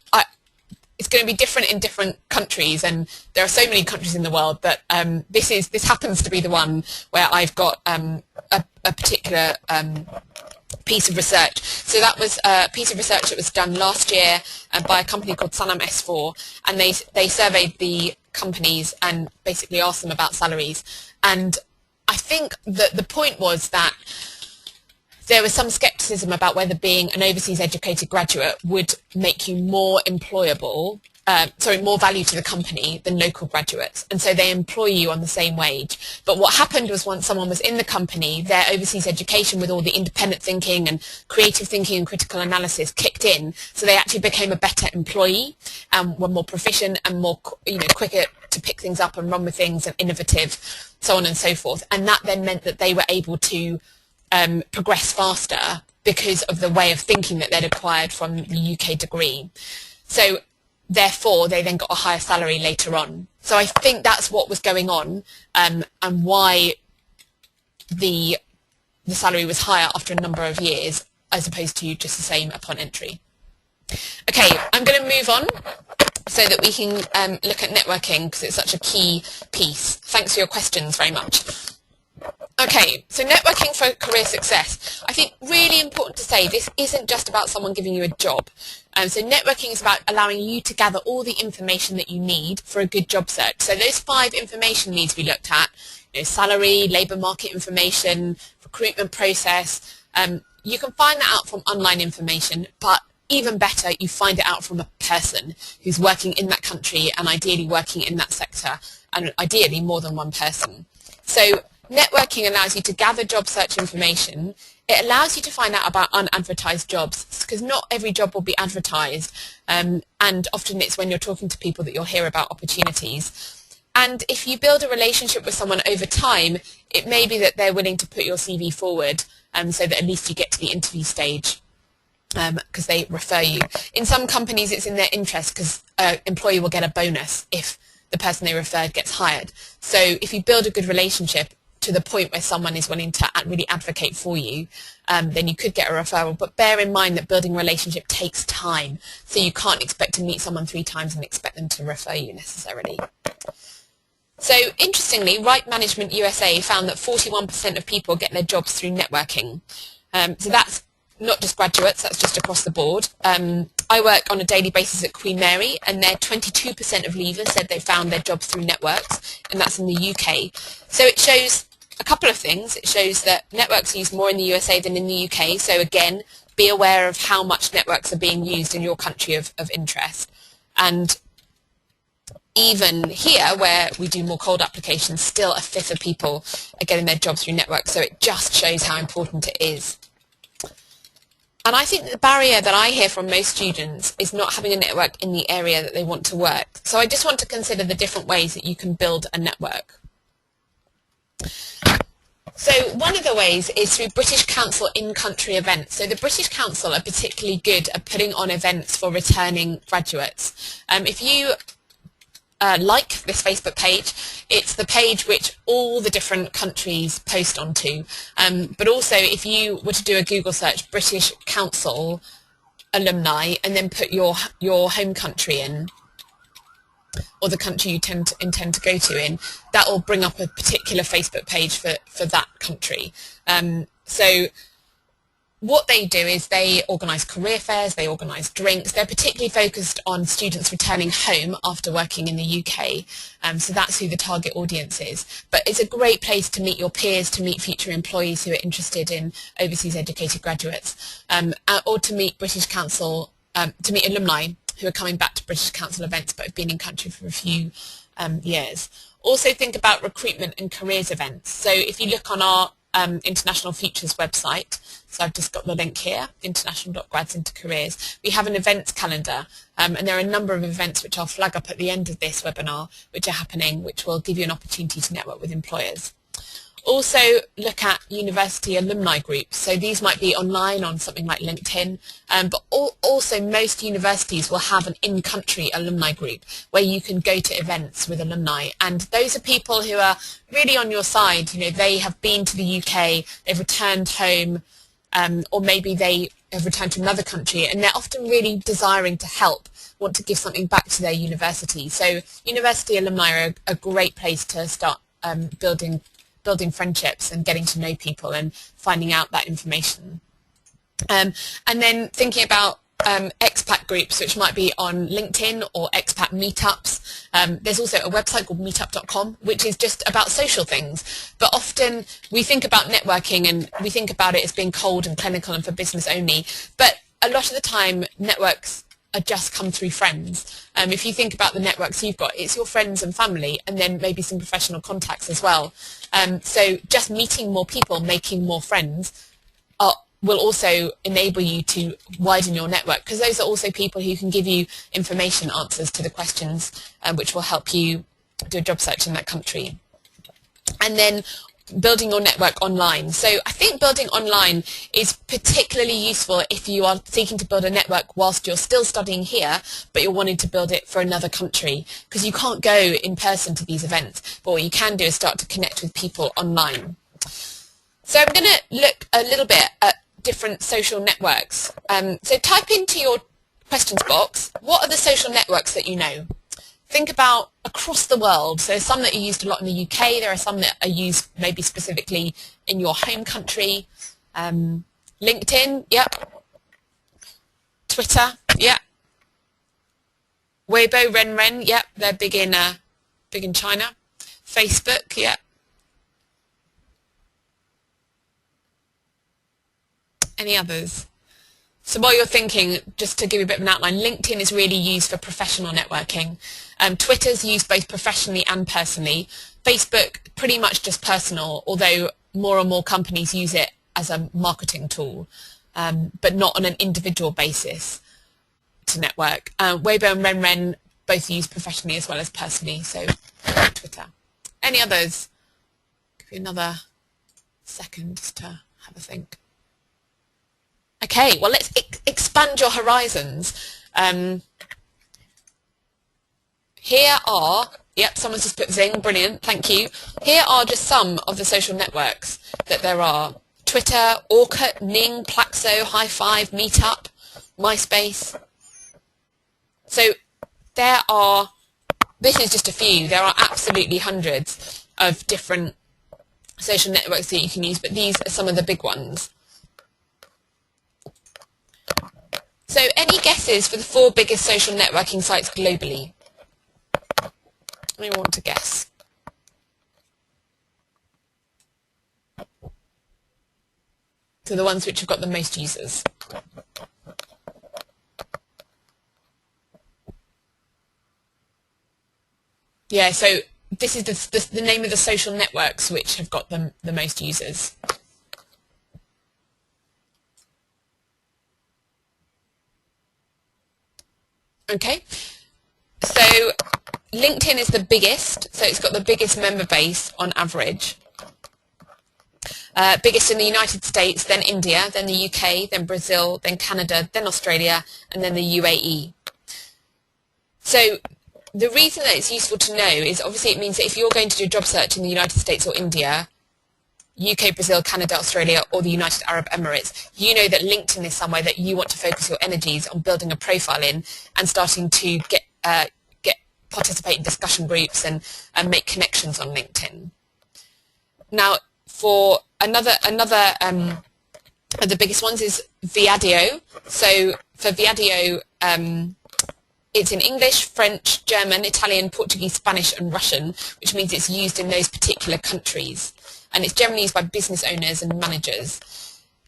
it's going to be different in different countries, and there are so many countries in the world, but this happens to be the one where I've got a particular piece of research. So that was a piece of research that was done last year by a company called Sanam S4, and they surveyed the companies and basically asked them about salaries. And I think that the point was that there was some skepticism about whether being an overseas educated graduate would make you more employable, more value to the company than local graduates. And so they employ you on the same wage. But what happened was once someone was in the company, their overseas education with all the independent thinking and creative thinking and critical analysis kicked in. So they actually became a better employee and were more proficient and more, quicker to pick things up and run with things and innovative, so on and so forth. And that then meant that they were able to progress faster because of the way of thinking that they'd acquired from the UK degree. So therefore, they then got a higher salary later on. So I think that's what was going on, and why the salary was higher after a number of years as opposed to just the same upon entry. Okay, I'm going to move on so that we can look at networking because it's such a key piece. Thanks for your questions very much. Okay, so networking for career success. I think really important to say this isn't just about someone giving you a job. So networking is about allowing you to gather all the information that you need for a good job search. So those 5 information needs we looked at, salary, labour market information, recruitment process. You can find that out from online information, but even better, you find it out from a person who's working in that country and ideally working in that sector, and ideally more than one person. So networking allows you to gather job search information. It allows you to find out about unadvertised jobs because not every job will be advertised, and often it's when you're talking to people that you'll hear about opportunities. And if you build a relationship with someone over time, it may be that they're willing to put your CV forward so that at least you get to the interview stage because they refer you. In some companies it's in their interest because an employee will get a bonus if the person they referred gets hired. So if you build a good relationship to the point where someone is willing to really advocate for you, then you could get a referral. But bear in mind that building a relationship takes time, so you can't expect to meet someone 3 times and expect them to refer you necessarily. So interestingly, Right Management USA found that 41% of people get their jobs through networking. So that's not just graduates, that's just across the board. I work on a daily basis at Queen Mary, and there 22% of leavers said they found their jobs through networks, and that's in the UK. So it shows a couple of things. It shows that networks are used more in the USA than in the UK, so again, be aware of how much networks are being used in your country of interest. And even here, where we do more cold applications, still 1/5 of people are getting their jobs through networks, so it just shows how important it is. And I think the barrier that I hear from most students is not having a network in the area that they want to work. So I just want to consider the different ways that you can build a network. So one of the ways is through British Council in-country events. So the British Council are particularly good at putting on events for returning graduates. If you like this Facebook page, it's the page which all the different countries post onto. But also if you were to do a Google search, British Council alumni, and then put your home country in, or the country you intend to go to in, that will bring up a particular Facebook page for that country. So what they do is they organise career fairs, they organise drinks. They're particularly focused on students returning home after working in the UK. So that's who the target audience is. But it's a great place to meet your peers, to meet future employees who are interested in overseas educated graduates, or to meet British Council, to meet alumni who are coming back to British Council events but have been in country for a few years. Also think about recruitment and careers events. So if you look on our International Futures website, so I've just got the link here, international.grads into careers. We have an events calendar, and there are a number of events which I'll flag up at the end of this webinar which are happening, which will give you an opportunity to network with employers. Also look at university alumni groups. So these might be online on something like LinkedIn, but also most universities will have an in-country alumni group where you can go to events with alumni. And those are people who are really on your side. They have been to the UK, they've returned home, or maybe they have returned to another country, and they're often really desiring to help, want to give something back to their university. So university alumni are a great place to start building friendships and getting to know people and finding out that information. And then thinking about expat groups, which might be on LinkedIn or expat meetups. There's also a website called meetup.com, which is just about social things. But often we think about networking and we think about it as being cold and clinical and for business only. But a lot of the time, networks are just come through friends. If you think about the networks you've got, it's your friends and family, and then maybe some professional contacts as well. So just meeting more people, making more friends, will also enable you to widen your network, because those are also people who can give you information, answers to the questions, which will help you do a job search in that country. And then building your network online. So I think building online is particularly useful if you are seeking to build a network whilst you're still studying here, but you're wanting to build it for another country, because you can't go in person to these events. But what you can do is start to connect with people online. So I'm going to look a little bit at different social networks. So type into your questions box, what are the social networks that you know? Think about across the world. So some that are used a lot in the UK, there are some that are used maybe specifically in your home country. LinkedIn, yep. Twitter, yep. Weibo, Renren, yep, they're big in China. Facebook, yep. Any others? So while you're thinking, just to give you a bit of an outline, LinkedIn is really used for professional networking. Twitter's used both professionally and personally. Facebook, pretty much just personal, although more and more companies use it as a marketing tool, but not on an individual basis to network. Weibo and Renren both used professionally as well as personally, so Twitter. Any others? Give you another second just to have a think. Okay, well, let's expand your horizons. Here are, yep, someone's just put Zing, brilliant, thank you. Here are just some of the social networks that there are. Twitter, Orkut, Ning, Plaxo, High Five, Meetup, MySpace. So this is just a few, there are absolutely hundreds of different social networks that you can use, but these are some of the big ones. So any guesses for the 4 biggest social networking sites globally? Anyone want to guess? So the ones which have got the most users. Yeah, so this is the name of the social networks which have got the most users. Okay, so LinkedIn is the biggest, so it's got the biggest member base on average. Biggest in the United States, then India, then the UK, then Brazil, then Canada, then Australia, and then the UAE. So the reason that it's useful to know is obviously it means that if you're going to do a job search in the United States or India, UK, Brazil, Canada, Australia, or the United Arab Emirates, you know that LinkedIn is somewhere that you want to focus your energies on building a profile in and starting to participate in discussion groups and make connections on LinkedIn. Now, for another of the biggest ones is Viadio. So for Viadio, it's in English, French, German, Italian, Portuguese, Spanish, and Russian, which means it's used in those particular countries. And it's generally used by business owners and managers.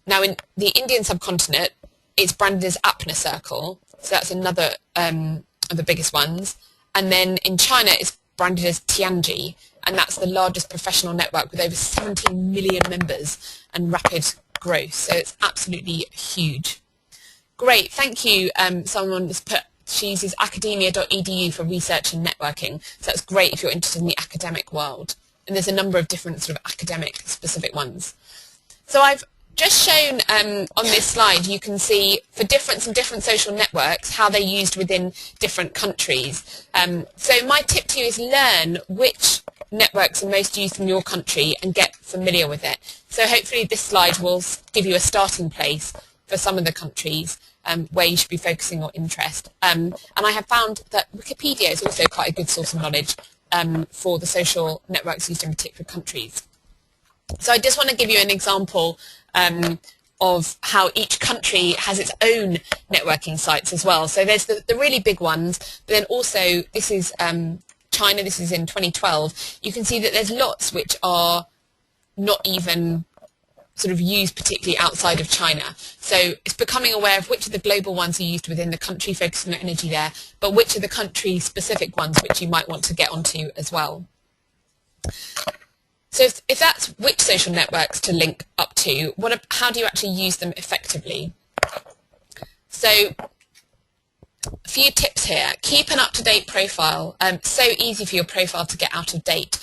Now, in the Indian subcontinent, it's branded as Apna Circle, so that's another of the biggest ones. And then in China, it's branded as Tianji, and that's the largest professional network with over 17 million members and rapid growth. So it's absolutely huge. Great, thank you. Someone has put, she uses academia.edu for research and networking. So that's great if you're interested in the academic world. And there's a number of different sort of academic specific ones. So I've just shown on this slide, you can see for different social networks, how they're used within different countries. So my tip to you is learn which networks are most used in your country and get familiar with it. So hopefully this slide will give you a starting place for some of the countries where you should be focusing your interest. And I have found that Wikipedia is also quite a good source of knowledge for the social networks used in particular countries. So I just want to give you an example of how each country has its own networking sites as well. So there's the really big ones, but then also this is China, this is in 2012. You can see that there's lots which are not even sort of used particularly outside of China. So it's becoming aware of which of the global ones are used within the country, focusing your energy there, but which are the country-specific ones which you might want to get onto as well. So if that's which social networks to link up to, how do you actually use them effectively? So a few tips here. Keep an up-to-date profile. So easy for your profile to get out of date.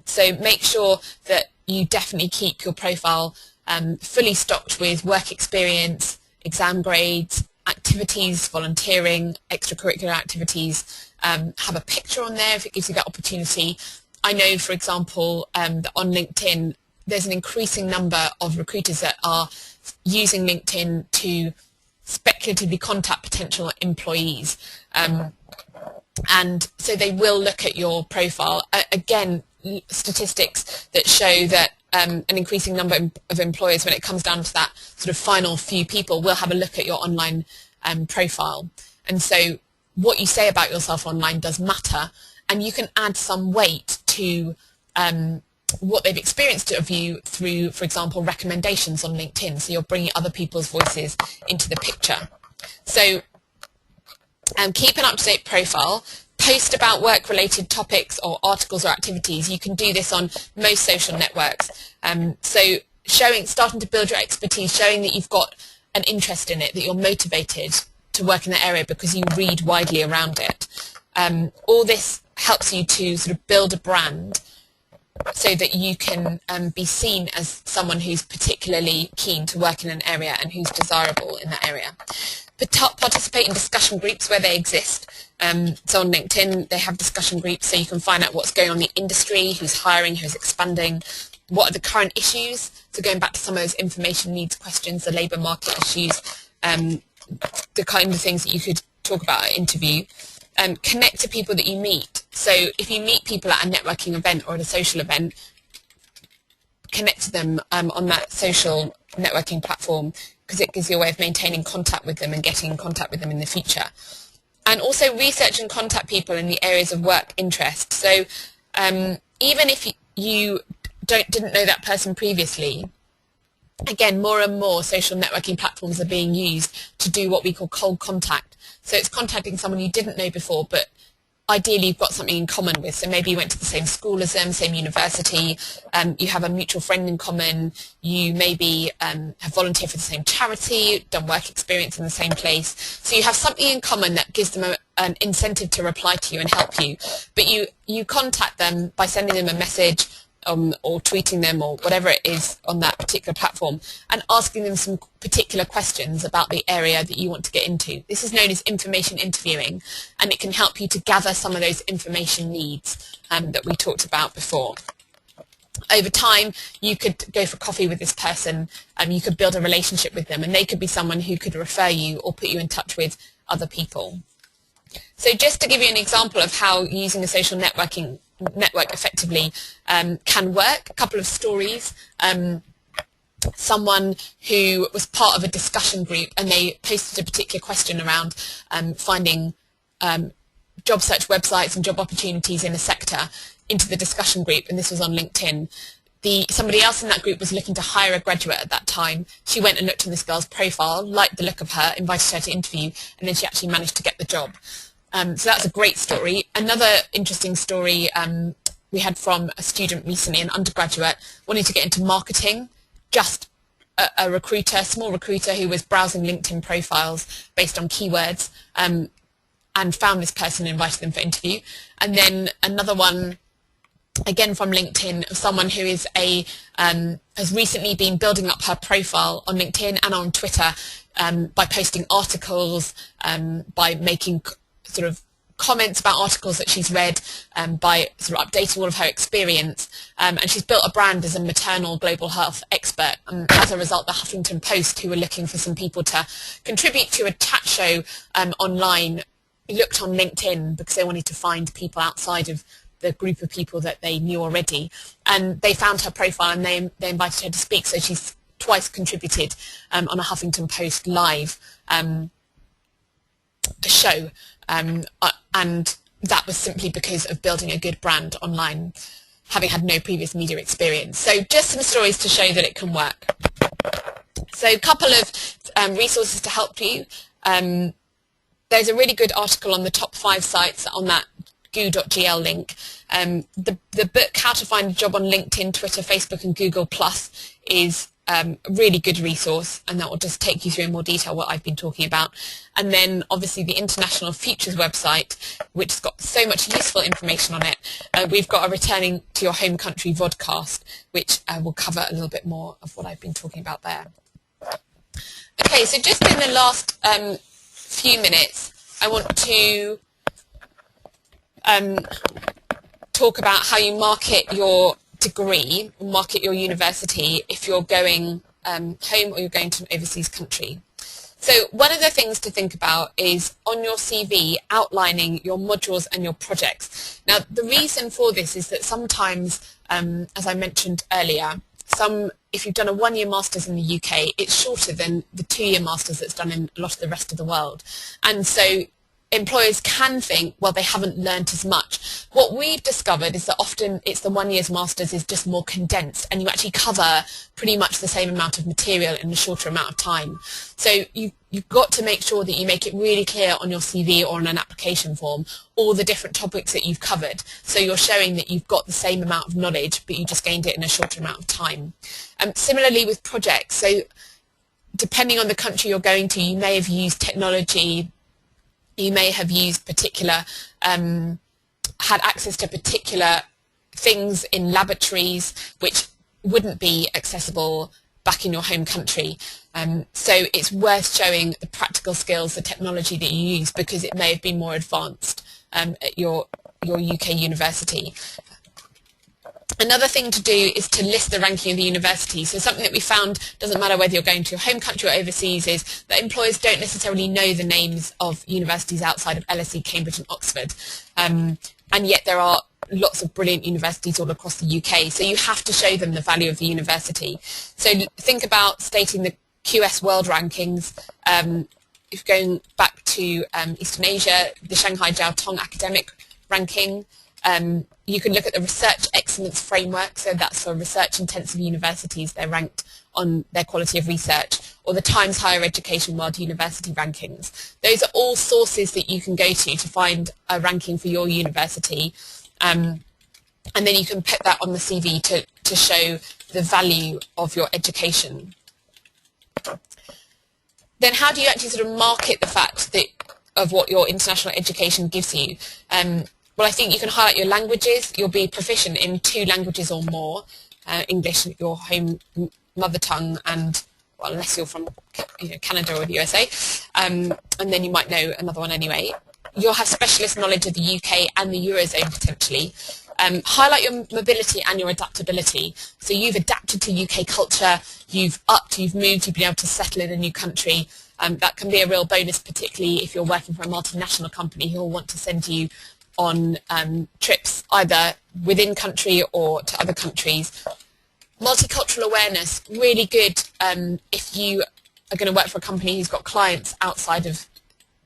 So make sure that you definitely keep your profile fully stocked with work experience, exam grades, activities, volunteering, extracurricular activities. Have a picture on there if it gives you that opportunity. I know, for example, that on LinkedIn, there's an increasing number of recruiters that are using LinkedIn to speculatively contact potential employees. And so they will look at your profile. Again, statistics that show that an increasing number of employers, when it comes down to that sort of final few people, will have a look at your online profile. And so what you say about yourself online does matter, and you can add some weight to what they've experienced of you through, for example, recommendations on LinkedIn. So you're bringing other people's voices into the picture. So keep an up-to-date profile. Post about work-related topics or articles or activities. You can do this on most social networks. So starting to build your expertise, showing that you've got an interest in it, that you're motivated to work in that area because you read widely around it. All this helps you to sort of build a brand so that you can be seen as someone who's particularly keen to work in an area and who's desirable in that area. Participate in discussion groups where they exist. So on LinkedIn, they have discussion groups, so you can find out what's going on in the industry, who's hiring, who's expanding, what are the current issues. So going back to some of those information needs questions, the labour market issues, the kind of things that you could talk about at an interview. Connect to people that you meet. So if you meet people at a networking event or at a social event, connect to them on that social networking platform, because it gives you a way of maintaining contact with them and getting in contact with them in the future. And also research and contact people in the areas of work interest. So even if you didn't know that person previously, again, more and more social networking platforms are being used to do what we call cold contact. So it's contacting someone you didn't know before, but ideally you've got something in common with. So maybe you went to the same school as them, same university, you have a mutual friend in common, you maybe have volunteered for the same charity, done work experience in the same place. So you have something in common that gives them an incentive to reply to you and help you. But you contact them by sending them a message, or tweeting them or whatever it is on that particular platform, and asking them some particular questions about the area that you want to get into. This is known as information interviewing, and it can help you to gather some of those information needs that we talked about before. Over time, you could go for coffee with this person, you could build a relationship with them, and they could be someone who could refer you or put you in touch with other people. So just to give you an example of how using a social network effectively can work, a couple of stories. Someone who was part of a discussion group, and they posted a particular question around finding job search websites and job opportunities in a sector into the discussion group, and this was on LinkedIn. Somebody else in that group was looking to hire a graduate at that time. She went and looked on this girl's profile, liked the look of her, invited her to interview, and then she actually managed to get the job. So that's a great story. Another interesting story we had from a student recently, an undergraduate, wanting to get into marketing, just a recruiter, small recruiter who was browsing LinkedIn profiles based on keywords, and found this person and invited them for interview. And then another one, again from LinkedIn, of someone who is has recently been building up her profile on LinkedIn and on Twitter by posting articles, by making sort of comments about articles that she's read, by sort of updating all of her experience, and she's built a brand as a maternal global health expert. As a result, the Huffington Post, who were looking for some people to contribute to a chat show online, looked on LinkedIn because they wanted to find people outside of the group of people that they knew already, and they found her profile and they invited her to speak. So she's twice contributed on a Huffington Post live show, and that was simply because of building a good brand online, having had no previous media experience. So just some stories to show that it can work. So a couple of resources to help you. There's a really good article on the top 5 sites on that goo.gl link. The book How to Find a Job on LinkedIn, Twitter, Facebook and Google Plus is a really good resource, and that will just take you through in more detail what I've been talking about. And then obviously the International Futures website, which has got so much useful information on it. We've got a Returning to Your Home Country vodcast, which will cover a little bit more of what I've been talking about there. Okay, so just in the last few minutes, I want to talk about how you market your degree, market your university if you're going home or you're going to an overseas country. So one of the things to think about is on your CV outlining your modules and your projects. Now the reason for this is that sometimes, as I mentioned earlier, if you've done a 1-year master's in the UK, it's shorter than the 2-year master's that's done in a lot of the rest of the world. And so employers can think, well, they haven't learnt as much. What we've discovered is that often it's the 1 year's master's is just more condensed, and you actually cover pretty much the same amount of material in a shorter amount of time. So you've got to make sure that you make it really clear on your CV or on an application form all the different topics that you've covered. So you're showing that you've got the same amount of knowledge, but you just gained it in a shorter amount of time. Similarly with projects, so depending on the country you're going to, you may have used technology, you may have used had access to particular things in laboratories which wouldn't be accessible back in your home country. So it's worth showing the practical skills, the technology that you use, because it may have been more advanced at your UK university. Another thing to do is to list the ranking of the university. So something that we found, doesn't matter whether you're going to your home country or overseas, is that employers don't necessarily know the names of universities outside of LSE, Cambridge and Oxford. And yet there are lots of brilliant universities all across the UK. So you have to show them the value of the university. So think about stating the QS World Rankings. If going back to Eastern Asia, the Shanghai Jiao Tong Academic Ranking. You can look at the Research Excellence Framework, so that's for research-intensive universities, they're ranked on their quality of research, or the Times Higher Education World University Rankings. Those are all sources that you can go to find a ranking for your university, and then you can put that on the CV to show the value of your education. Then how do you actually sort of market the fact of what your international education gives you? Well, I think you can highlight your languages. You'll be proficient in 2 languages or more, English, your home mother tongue, and, well, unless you're from Canada or the USA, and then you might know another one anyway. You'll have specialist knowledge of the UK and the Eurozone potentially. Highlight your mobility and your adaptability. So you've adapted to UK culture, you've moved, you've been able to settle in a new country. That can be a real bonus, particularly if you're working for a multinational company who will want to send you on trips either within country or to other countries. Multicultural awareness, really good if you are going to work for a company who's got clients outside of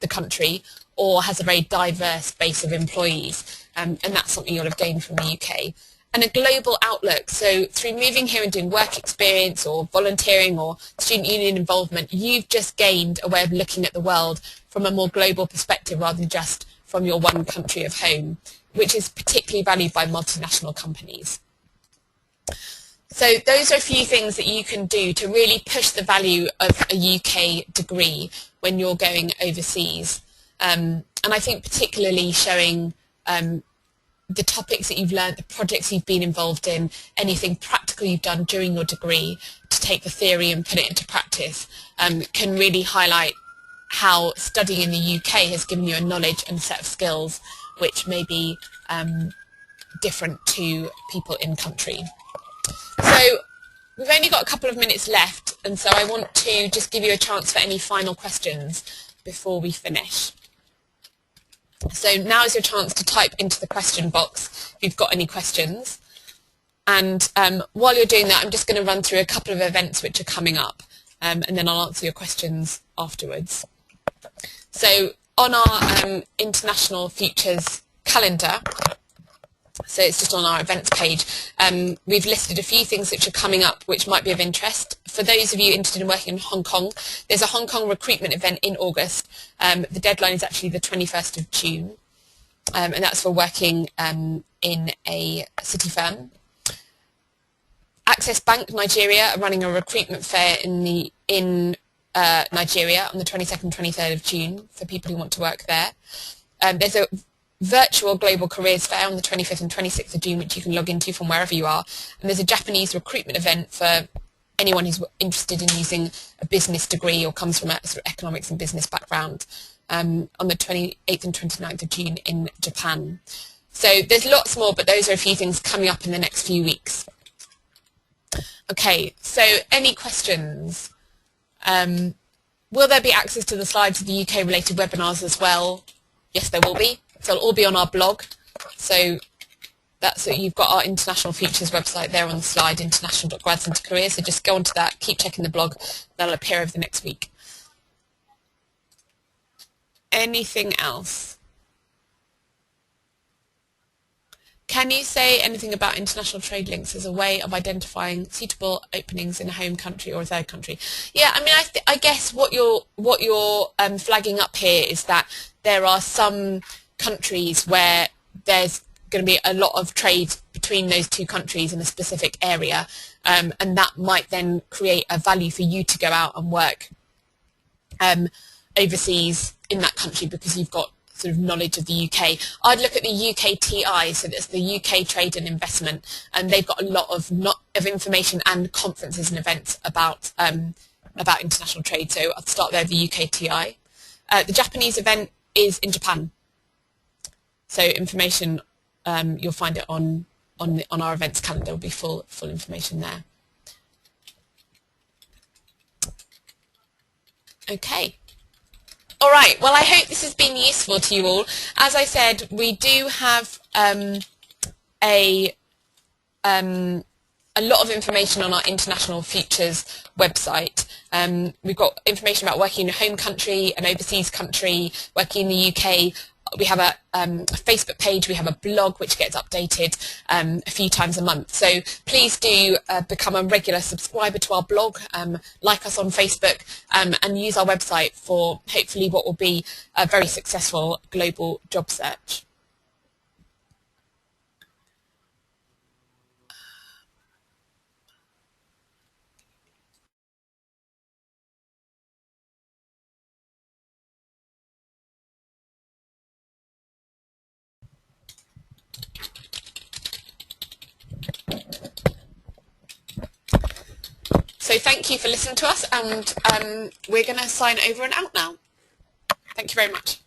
the country or has a very diverse base of employees, and that's something you'll have gained from the UK. And a global outlook, so through moving here and doing work experience or volunteering or student union involvement, you've just gained a way of looking at the world from a more global perspective rather than just from your one country of home, which is particularly valued by multinational companies. So those are a few things that you can do to really push the value of a UK degree when you're going overseas. And I think particularly showing the topics that you've learned, the projects you've been involved in, anything practical you've done during your degree to take the theory and put it into practice can really highlight how studying in the UK has given you a knowledge and set of skills which may be different to people in country. So we've only got a couple of minutes left, and so I want to just give you a chance for any final questions before we finish. So now is your chance to type into the question box if you've got any questions. And while you're doing that, I'm just going to run through a couple of events which are coming up, and then I'll answer your questions afterwards. So on our International Futures calendar, so it's just on our events page, we've listed a few things which are coming up which might be of interest. For those of you interested in working in Hong Kong, there's a Hong Kong recruitment event in August. The deadline is actually the 21st of June, and that's for working in a city firm. Access Bank Nigeria are running a recruitment fair in Nigeria on the 22nd and 23rd of June for people who want to work there. There's a virtual Global Careers Fair on the 25th and 26th of June, which you can log into from wherever you are. And there's a Japanese recruitment event for anyone who's interested in using a business degree or comes from a sort of economics and business background on the 28th and 29th of June in Japan. So there's lots more, but those are a few things coming up in the next few weeks. Okay, so any questions? Will there be access to the slides of the UK related webinars as well? Yes, there will be. So it'll all be on our blog. So that's it. You've got our International Futures website there on the slide, international.grads into careers. So just go onto that, keep checking the blog. That'll appear over the next week. Anything else? Can you say anything about international trade links as a way of identifying suitable openings in a home country or a third country? Yeah, I mean, I guess what you're flagging up here is that there are some countries where there's going to be a lot of trade between those two countries in a specific area, and that might then create a value for you to go out and work overseas in that country because you've got sort of knowledge of the UK. I'd look at the UKTI, so that's the UK Trade and Investment, and they've got a lot of information and conferences and events about international trade. So I'd start there with the UKTI. The Japanese event is in Japan, so information you'll find it on our events calendar. Will be full information there. Okay. All right, well, I hope this has been useful to you all. As I said, we do have a lot of information on our International Futures website. We've got information about working in a home country, an overseas country, working in the UK. We have a Facebook page, we have a blog which gets updated a few times a month. So please do become a regular subscriber to our blog, like us on Facebook, and use our website for hopefully what will be a very successful global job search. So thank you for listening to us, and we're going to sign over and out now. Thank you very much.